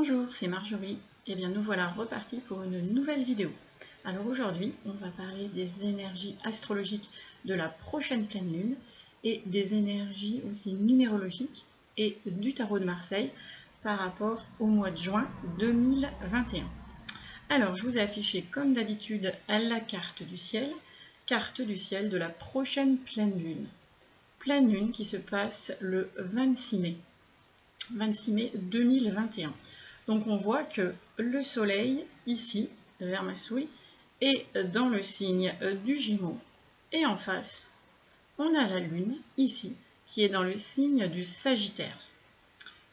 Bonjour, c'est Marjorie. Et bien nous voilà repartis pour une nouvelle vidéo. Alors aujourd'hui, on va parler des énergies astrologiques de la prochaine pleine lune et des énergies aussi numérologiques et du tarot de Marseille par rapport au mois de juin 2021. Alors je vous ai affiché comme d'habitude la carte du ciel de la prochaine pleine lune. Pleine lune qui se passe le 26 mai. 26 mai 2021. Donc on voit que le soleil, ici, vers ma souris, est dans le signe du Gémeaux. Et en face, on a la Lune, ici, qui est dans le signe du Sagittaire.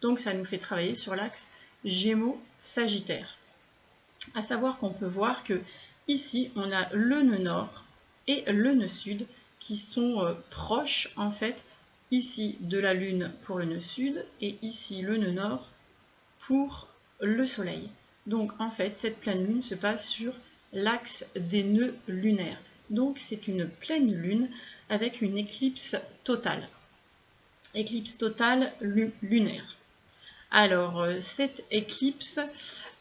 Donc ça nous fait travailler sur l'axe Gémeaux-Sagittaire. À savoir qu'on peut voir que ici, on a le nœud nord et le nœud sud qui sont proches, en fait, ici de la Lune pour le nœud sud et ici le nœud nord pour le soleil. Donc en fait, cette pleine lune se passe sur l'axe des nœuds lunaires. Donc c'est une pleine lune avec une éclipse totale. Éclipse totale lunaire. Alors cette éclipse,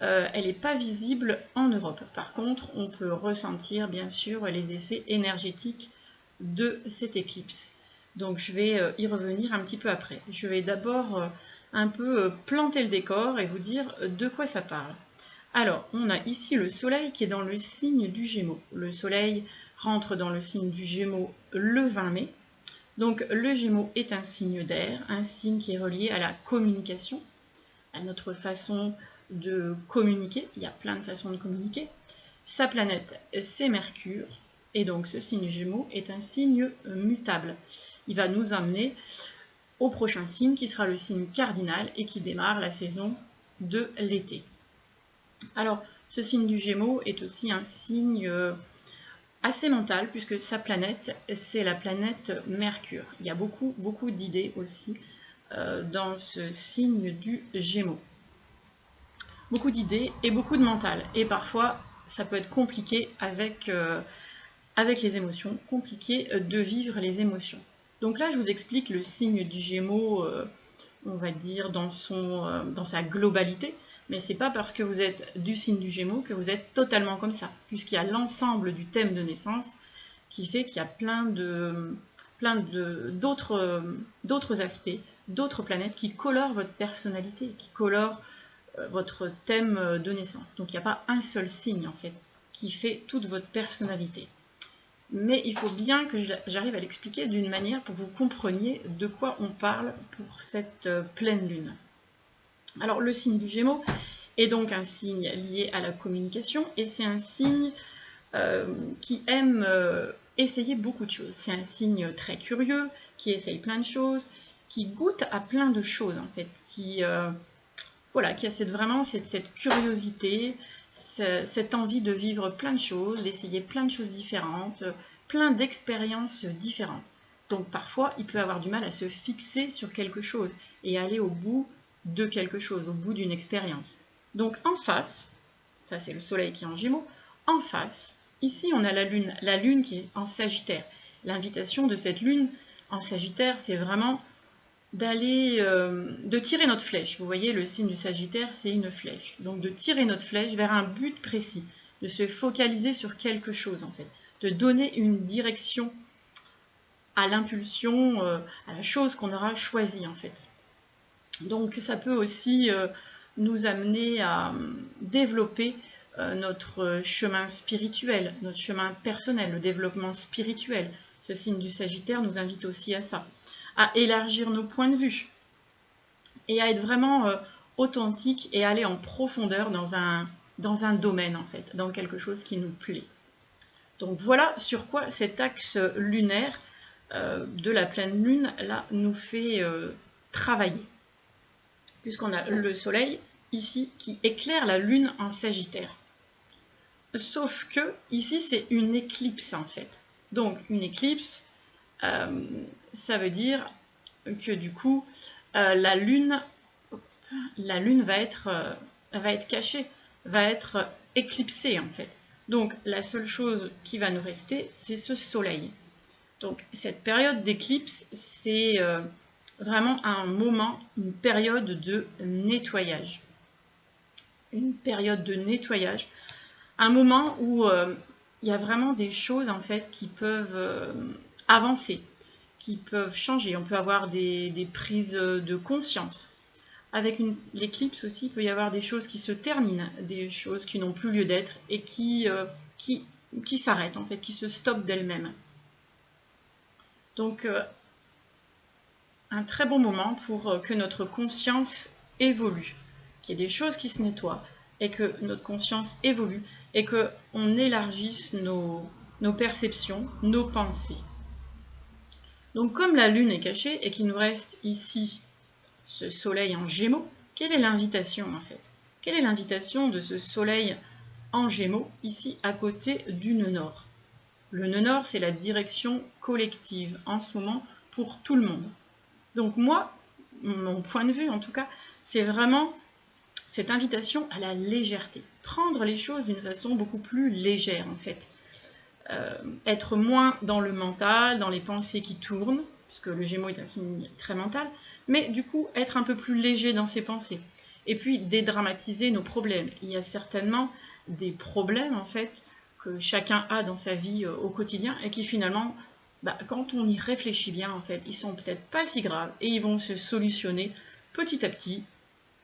elle n'est pas visible en Europe. Par contre, on peut ressentir bien sûr les effets énergétiques de cette éclipse. Donc je vais y revenir un petit peu après. Je vais d'abord un peu planter le décor et vous dire de quoi ça parle. Alors, on a ici le soleil qui est dans le signe du Gémeaux. Le soleil rentre dans le signe du Gémeaux le 20 mai. Donc le Gémeaux est un signe d'air, un signe qui est relié à la communication, à notre façon de communiquer. Il y a plein de façons de communiquer. Sa planète, c'est Mercure. Et donc ce signe Gémeaux est un signe mutable. Il va nous amener au prochain signe qui sera le signe cardinal et qui démarre la saison de l'été. Alors, ce signe du Gémeaux est aussi un signe assez mental puisque sa planète, c'est la planète Mercure. Il y a beaucoup d'idées aussi dans ce signe du Gémeaux. Beaucoup d'idées et beaucoup de mental. Et parfois, ça peut être compliqué avec les émotions, compliqué de vivre les émotions. Donc là, je vous explique le signe du Gémeaux, on va dire, dans sa globalité, mais c'est pas parce que vous êtes du signe du Gémeaux que vous êtes totalement comme ça, puisqu'il y a l'ensemble du thème de naissance qui fait qu'il y a plein d'autres aspects, d'autres planètes qui colorent votre personnalité, qui colorent votre thème de naissance. Donc il n'y a pas un seul signe, en fait, qui fait toute votre personnalité. Mais il faut bien que j'arrive à l'expliquer d'une manière pour que vous compreniez de quoi on parle pour cette pleine lune. Alors le signe du Gémeaux est donc un signe lié à la communication et c'est un signe qui aime essayer beaucoup de choses. C'est un signe très curieux, qui essaye plein de choses, qui goûte à plein de choses en fait, qui a vraiment cette curiosité, cette envie de vivre plein de choses, d'essayer plein de choses différentes, plein d'expériences différentes. Donc parfois, il peut avoir du mal à se fixer sur quelque chose et aller au bout de quelque chose, au bout d'une expérience. Donc en face, ça c'est le soleil qui est en Gémeaux, en face, ici on a la lune qui est en Sagittaire. L'invitation de cette lune en Sagittaire, c'est vraiment de tirer notre flèche. Vous voyez, le signe du Sagittaire, c'est une flèche. Donc de tirer notre flèche vers un but précis, de se focaliser sur quelque chose en fait, de donner une direction à l'impulsion, à la chose qu'on aura choisie en fait. Donc ça peut aussi nous amener à développer notre chemin spirituel, notre chemin personnel, le développement spirituel. Ce signe du Sagittaire nous invite aussi à ça, à élargir nos points de vue et à être vraiment authentique et aller en profondeur dans un domaine en fait, dans quelque chose qui nous plaît. Donc voilà sur quoi cet axe lunaire de la pleine lune là nous fait travailler. Puisqu'on a le soleil ici qui éclaire la lune en Sagittaire. Sauf que ici c'est une éclipse en fait. Donc une éclipse, ça veut dire que du coup la lune va être cachée, va être éclipsée en fait. Donc la seule chose qui va nous rester, c'est ce soleil. Donc cette période d'éclipse, c'est vraiment un moment, une période de nettoyage. une période de nettoyage, un moment où il y a vraiment des choses en fait qui peuvent avancer, qui peuvent changer. On peut avoir des prises de conscience. Avec l'éclipse aussi, il peut y avoir des choses qui se terminent, des choses qui n'ont plus lieu d'être et qui s'arrêtent en fait, qui se stoppent d'elles-mêmes. Donc un très bon moment pour que notre conscience évolue, qu'il y ait des choses qui se nettoient et que notre conscience évolue et qu'on élargisse nos perceptions, nos pensées. Donc comme la Lune est cachée et qu'il nous reste ici ce Soleil en Gémeaux, quelle est l'invitation en fait? Quelle est l'invitation de ce Soleil en Gémeaux ici à côté du nœud Nord? Le nœud Nord, c'est la direction collective en ce moment pour tout le monde. Donc moi, mon point de vue en tout cas, c'est vraiment cette invitation à la légèreté. Prendre les choses d'une façon beaucoup plus légère en fait. Être moins dans le mental, dans les pensées qui tournent, puisque le Gémeaux est un signe très mental, mais du coup être un peu plus léger dans ses pensées. Et puis dédramatiser nos problèmes. Il y a certainement des problèmes en fait que chacun a dans sa vie au quotidien et qui finalement, quand on y réfléchit bien en fait, ils sont peut-être pas si graves et ils vont se solutionner petit à petit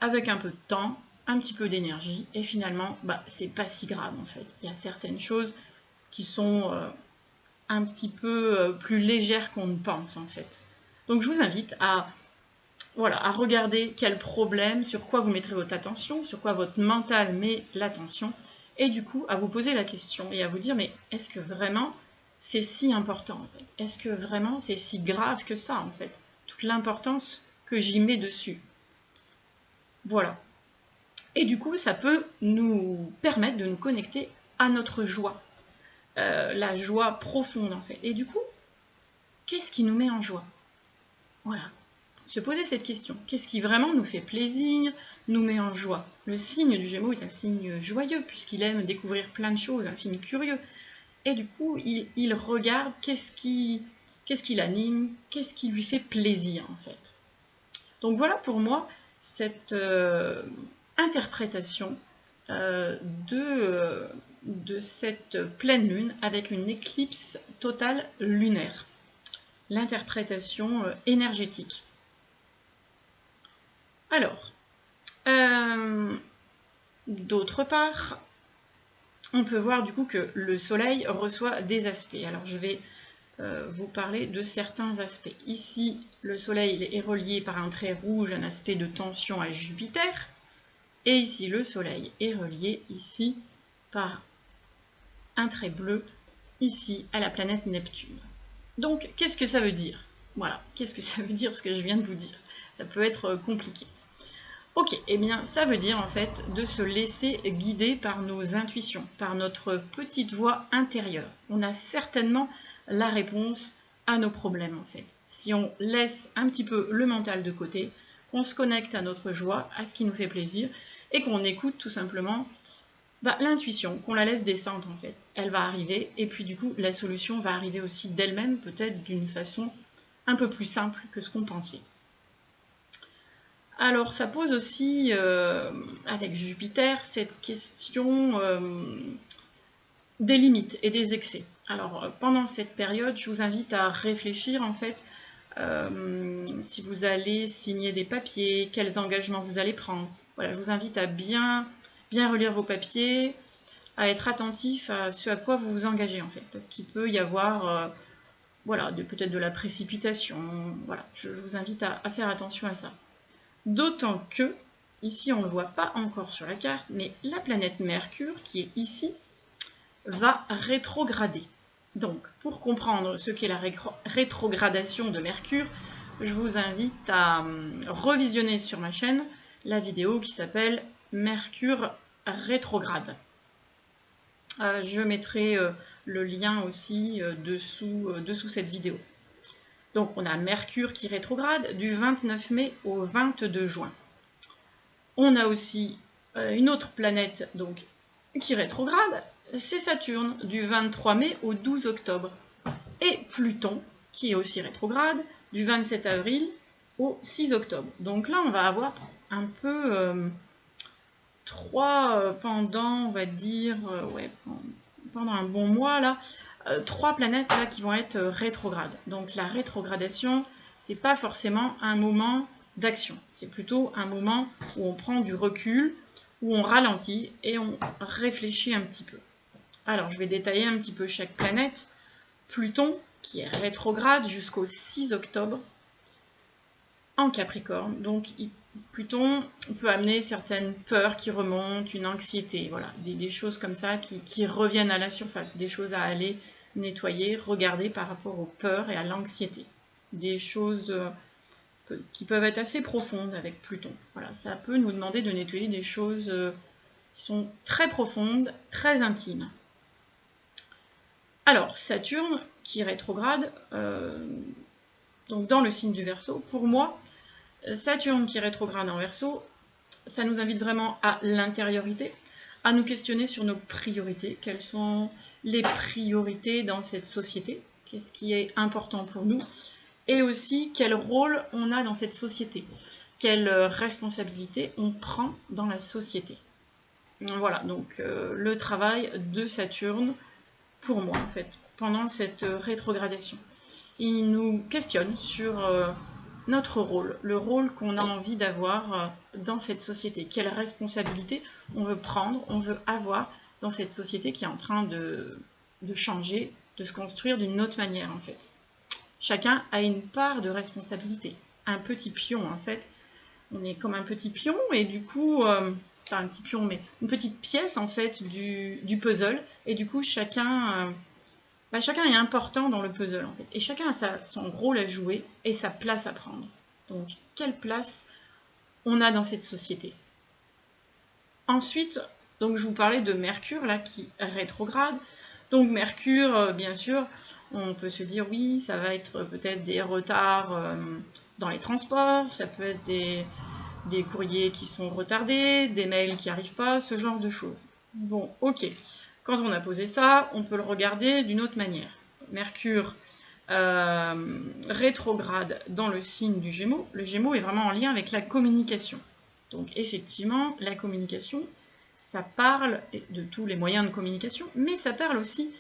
avec un peu de temps, un petit peu d'énergie et finalement c'est pas si grave en fait. Il y a certaines choses qui sont un petit peu plus légères qu'on ne pense en fait. Donc je vous invite à regarder quel problème, sur quoi vous mettrez votre attention, sur quoi votre mental met l'attention, et du coup à vous poser la question et à vous dire mais est-ce que vraiment c'est si important en fait? Est-ce que vraiment c'est si grave que ça en fait? Toute l'importance que j'y mets dessus. Voilà. Et du coup ça peut nous permettre de nous connecter à notre joie. La joie profonde en fait. Et du coup, qu'est-ce qui nous met en joie? Voilà. Se poser cette question. Qu'est-ce qui vraiment nous fait plaisir, nous met en joie? Le signe du Gémeaux est un signe joyeux puisqu'il aime découvrir plein de choses, un signe curieux. Et du coup, il regarde qu'est-ce qui l'anime, qu'est-ce qui lui fait plaisir en fait. Donc voilà pour moi cette interprétation de cette pleine lune avec une éclipse totale lunaire. L'interprétation énergétique. Alors, d'autre part, on peut voir du coup que le Soleil reçoit des aspects. Alors je vais vous parler de certains aspects. Ici, le Soleil est relié par un trait rouge, un aspect de tension à Jupiter. Et ici, le Soleil est relié ici par un trait bleu, ici, à la planète Neptune. Donc, qu'est-ce que ça veut dire? Voilà, qu'est-ce que ça veut dire ce que je viens de vous dire? Ça peut être compliqué. Ok, eh bien, ça veut dire en fait de se laisser guider par nos intuitions, par notre petite voix intérieure. On a certainement la réponse à nos problèmes en fait. Si on laisse un petit peu le mental de côté, qu'on se connecte à notre joie, à ce qui nous fait plaisir, et qu'on écoute tout simplement l'intuition, qu'on la laisse descendre en fait. Elle va arriver, et puis du coup, la solution va arriver aussi d'elle-même, peut-être d'une façon un peu plus simple que ce qu'on pensait. Alors, ça pose aussi, avec Jupiter, cette question des limites et des excès. Alors, pendant cette période, je vous invite à réfléchir, en fait, si vous allez signer des papiers, quels engagements vous allez prendre. Voilà, je vous invite à bien relire vos papiers, à être attentif à ce à quoi vous vous engagez, en fait, parce qu'il peut y avoir, peut-être de la précipitation. Voilà, je vous invite à faire attention à ça. D'autant que, ici on ne le voit pas encore sur la carte, mais la planète Mercure, qui est ici, va rétrograder. Donc, pour comprendre ce qu'est la rétrogradation de Mercure, je vous invite à revisionner sur ma chaîne la vidéo qui s'appelle Mercure rétrograde. Je mettrai le lien aussi dessous cette vidéo. Donc on a Mercure qui rétrograde du 29 mai au 22 juin. On a aussi une autre planète donc, qui rétrograde, c'est Saturne, du 23 mai au 12 octobre. Et Pluton, qui est aussi rétrograde, du 27 avril au 6 octobre. Donc là, on va avoir un peu pendant, on va dire, ouais, pendant un bon mois, là, 3 planètes là, qui vont être rétrogrades. Donc la rétrogradation, c'est pas forcément un moment d'action, c'est plutôt un moment où on prend du recul, où on ralentit et on réfléchit un petit peu. Alors je vais détailler un petit peu chaque planète. Pluton, qui est rétrograde jusqu'au 6 octobre, en Capricorne. Donc Pluton peut amener certaines peurs qui remontent, une anxiété, voilà, des choses comme ça qui reviennent à la surface, des choses à aller nettoyer, regarder par rapport aux peurs et à l'anxiété. Des choses qui peuvent être assez profondes avec Pluton. Voilà, ça peut nous demander de nettoyer des choses qui sont très profondes, très intimes. Alors, Saturne, qui est rétrograde, donc dans le signe du Verseau, pour moi, Saturne qui est rétrograde en Verseau, ça nous invite vraiment à l'intériorité, à nous questionner sur nos priorités. Quelles sont les priorités dans cette société? Qu'est-ce qui est important pour nous? Et aussi, quel rôle on a dans cette société? Quelle responsabilité on prend dans la société? Voilà, donc le travail de Saturne, pour moi, en fait, pendant cette rétrogradation. Il nous questionne sur notre rôle, le rôle qu'on a envie d'avoir dans cette société. Quelle responsabilité on veut prendre, on veut avoir dans cette société qui est en train de changer, de se construire d'une autre manière, en fait. Chacun a une part de responsabilité. Un petit pion, en fait. On est comme un petit pion, et du coup, c'est pas un petit pion, mais une petite pièce, en fait, du puzzle. Et du coup, chacun est important dans le puzzle, en fait. Et chacun a son rôle à jouer et sa place à prendre. Donc, quelle place on a dans cette société? Ensuite, donc, je vous parlais de Mercure, là, qui rétrograde. Donc, Mercure, bien sûr, on peut se dire, oui, ça va être peut-être des retards dans les transports, ça peut être des courriers qui sont retardés, des mails qui n'arrivent pas, ce genre de choses. Bon, ok. Quand on a posé ça, on peut le regarder d'une autre manière. Mercure rétrograde dans le signe du Gémeaux. Le Gémeaux est vraiment en lien avec la communication. Donc effectivement, la communication, ça parle de tous les moyens de communication, mais ça parle aussi,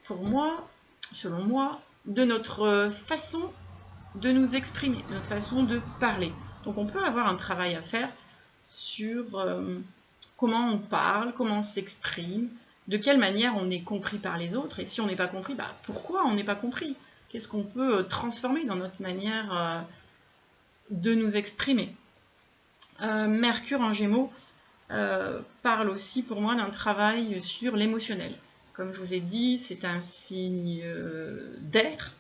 pour moi, selon moi, de notre façon de nous exprimer, notre façon de parler. Donc on peut avoir un travail à faire sur comment on parle, comment on s'exprime, de quelle manière on est compris par les autres, et si on n'est pas compris, pourquoi on n'est pas compris? Qu'est-ce qu'on peut transformer dans notre manière de nous exprimer? Mercure en Gémeaux parle aussi pour moi d'un travail sur l'émotionnel. Comme je vous ai dit, c'est un signe d'air,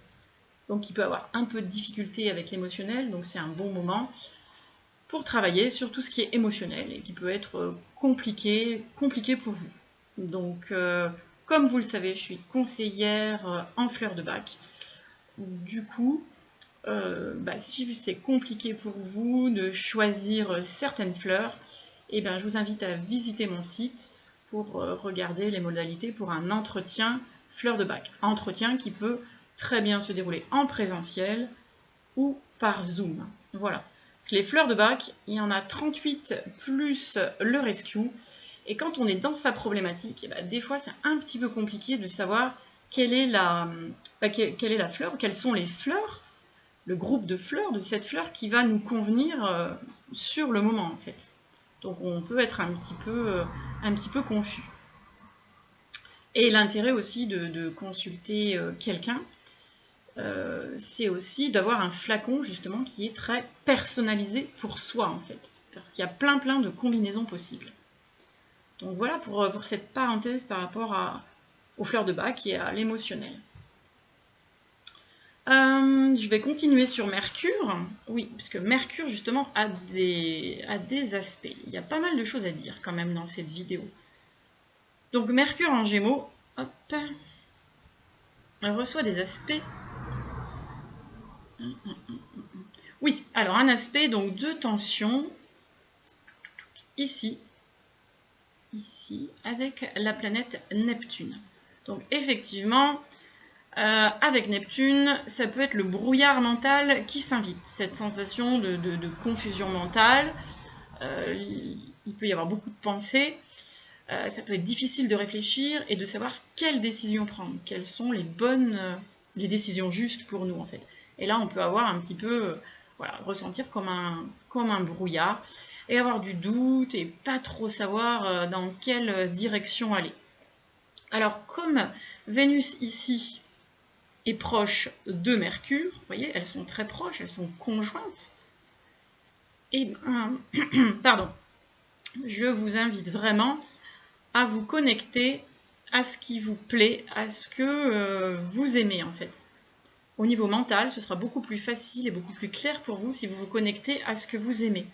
donc il peut avoir un peu de difficulté avec l'émotionnel, donc c'est un bon moment pour travailler sur tout ce qui est émotionnel et qui peut être compliqué pour vous. Donc, comme vous le savez, je suis conseillère en fleurs de bac. Du coup, si c'est compliqué pour vous de choisir certaines fleurs, je vous invite à visiter mon site pour regarder les modalités pour un entretien fleurs de bac. Entretien qui peut très bien se dérouler en présentiel ou par Zoom. Voilà. Parce que les fleurs de bac, il y en a 38 plus le rescue. Et quand on est dans sa problématique, des fois c'est un petit peu compliqué de savoir quelle est la fleur, quelles sont les fleurs, le groupe de fleurs de cette fleur qui va nous convenir sur le moment en fait. Donc on peut être un petit peu confus. Et l'intérêt aussi de consulter quelqu'un, c'est aussi d'avoir un flacon justement qui est très personnalisé pour soi en fait. Parce qu'il y a plein de combinaisons possibles. Donc voilà pour cette parenthèse par rapport aux fleurs de bac et à l'émotionnel. Je vais continuer sur Mercure. Oui, puisque Mercure justement a des aspects. Il y a pas mal de choses à dire quand même dans cette vidéo. Donc Mercure en Gémeaux, hop, elle reçoit des aspects. Oui, alors un aspect donc de tension ici, avec la planète Neptune. Donc effectivement, avec Neptune, ça peut être le brouillard mental qui s'invite, cette sensation de confusion mentale. il peut y avoir beaucoup de pensées, ça peut être difficile de réfléchir et de savoir quelles décisions prendre, quelles sont les décisions justes pour nous en fait. Et là on peut avoir un petit peu, voilà, ressentir comme un brouillard et avoir du doute et pas trop savoir dans quelle direction aller. Alors comme Vénus ici est proche de Mercure, vous voyez, elles sont très proches, elles sont conjointes, et pardon, je vous invite vraiment à vous connecter à ce qui vous plaît, à ce que vous aimez en fait. Au niveau mental, ce sera beaucoup plus facile et beaucoup plus clair pour vous si vous vous connectez à ce que vous aimez.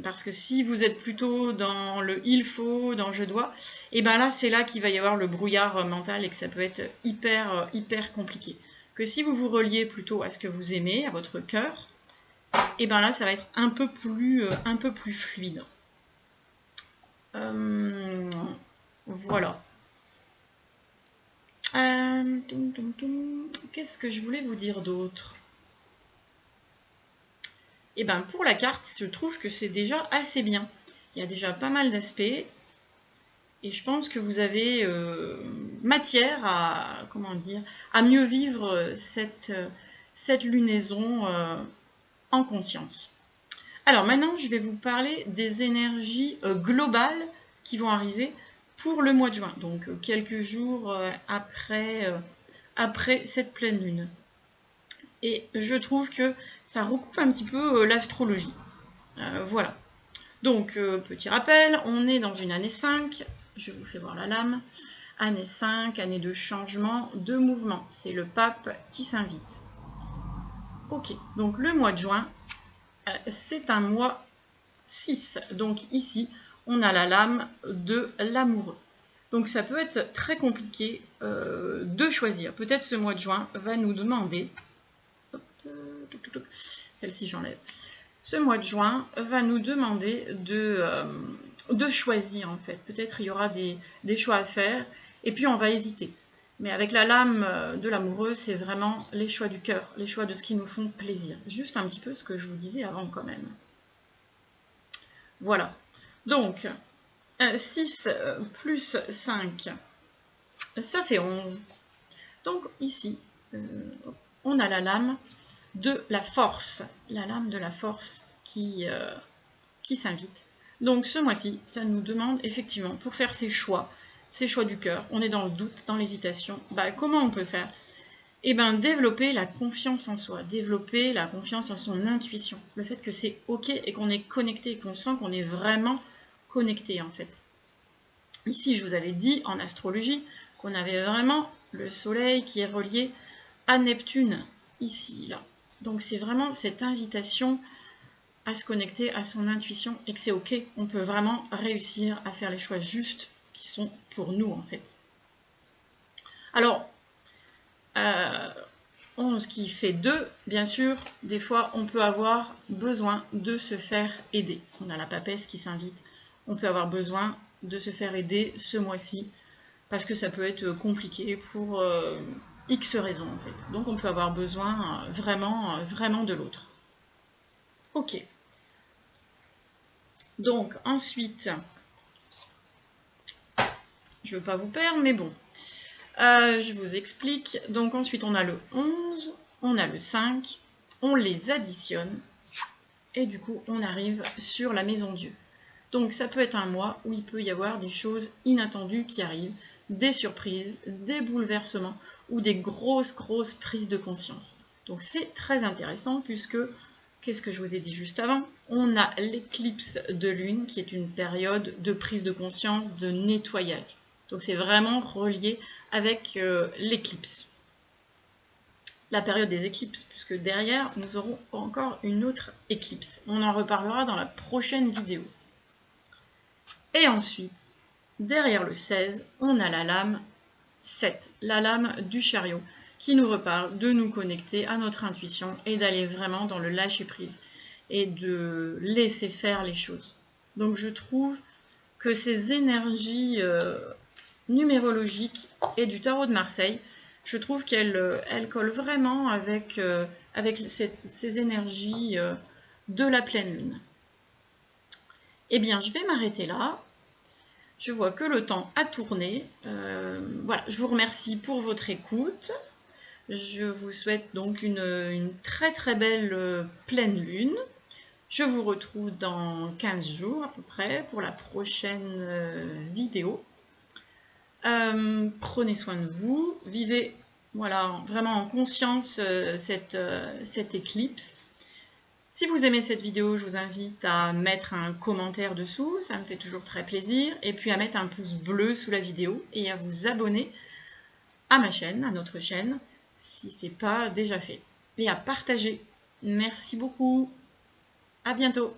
Parce que si vous êtes plutôt dans le il faut, dans je dois, et bien là c'est là qu'il va y avoir le brouillard mental et que ça peut être hyper compliqué. Que si vous vous reliez plutôt à ce que vous aimez, à votre cœur, et bien là ça va être un peu plus fluide. Voilà. Qu'est-ce que je voulais vous dire d'autre? Et bien pour la carte, je trouve que c'est déjà assez bien. Il y a déjà pas mal d'aspects. Et je pense que vous avez matière à, comment dire, à mieux vivre cette lunaison en conscience. Alors maintenant, je vais vous parler des énergies globales qui vont arriver pour le mois de juin, donc quelques jours après cette pleine lune. Et je trouve que ça recoupe un petit peu l'astrologie. Voilà. Donc, petit rappel, on est dans une année 5, je vous fais voir la lame, année 5, année de changement, de mouvement, c'est le pape qui s'invite. Ok, donc le mois de juin, c'est un mois 6, donc ici, on a la lame de l'amoureux. Donc ça peut être très compliqué de choisir. Peut-être ce mois de juin va nous demander, celle-ci j'enlève, ce mois de juin va nous demander de choisir en fait. Peut-être il y aura des choix à faire et puis on va hésiter. Mais avec la lame de l'amoureux, c'est vraiment les choix du cœur, les choix de ce qui nous font plaisir. Juste un petit peu ce que je vous disais avant quand même. Voilà. Donc, 6 plus 5, ça fait 11. Donc ici, on a la lame de la force, la lame de la force qui s'invite. Donc ce mois-ci, ça nous demande effectivement, pour faire ces choix du cœur, on est dans le doute, dans l'hésitation, comment on peut faire? Eh bien, développer la confiance en soi, développer la confiance en son intuition, le fait que c'est ok et qu'on est connecté, qu'on sent qu'on est vraiment connecté en fait. Ici, je vous avais dit en astrologie qu'on avait vraiment le soleil qui est relié à Neptune, ici, là. Donc c'est vraiment cette invitation à se connecter à son intuition et que c'est ok, on peut vraiment réussir à faire les choix justes qui sont pour nous en fait. Alors, 11 qui fait 2, bien sûr, des fois on peut avoir besoin de se faire aider. On a la papesse qui s'invite, on peut avoir besoin de se faire aider ce mois-ci parce que ça peut être compliqué pour X raisons en fait. Donc on peut avoir besoin vraiment de l'autre. Ok. Donc ensuite, je ne veux pas vous perdre, mais bon. Je vous explique. Donc ensuite on a le 11, on a le 5, on les additionne et du coup on arrive sur la maison Dieu. Donc ça peut être un mois où il peut y avoir des choses inattendues qui arrivent, des surprises, des bouleversements ou des grosses prises de conscience. Donc c'est très intéressant puisque, qu'est-ce que je vous ai dit juste avant? On a l'éclipse de lune qui est une période de prise de conscience, de nettoyage. Donc c'est vraiment relié avec l'éclipse. La période des éclipses, puisque derrière, nous aurons encore une autre éclipse. On en reparlera dans la prochaine vidéo. Et ensuite, derrière le 16, on a la lame 7, la lame du chariot, qui nous reparle de nous connecter à notre intuition et d'aller vraiment dans le lâcher-prise et de laisser faire les choses. Donc je trouve que ces énergies numérologiques et du tarot de Marseille, je trouve qu'elles collent vraiment avec ces énergies de la pleine lune. Eh bien, je vais m'arrêter là. Je vois que le temps a tourné. Voilà, je vous remercie pour votre écoute. Je vous souhaite donc une très très belle pleine lune. Je vous retrouve dans 15 jours à peu près pour la prochaine vidéo. Prenez soin de vous, vivez voilà, vraiment en conscience cette éclipse. Si vous aimez cette vidéo, je vous invite à mettre un commentaire dessous, ça me fait toujours très plaisir, et puis à mettre un pouce bleu sous la vidéo et à vous abonner à ma chaîne, à notre chaîne, si ce n'est pas déjà fait, et à partager. Merci beaucoup, à bientôt.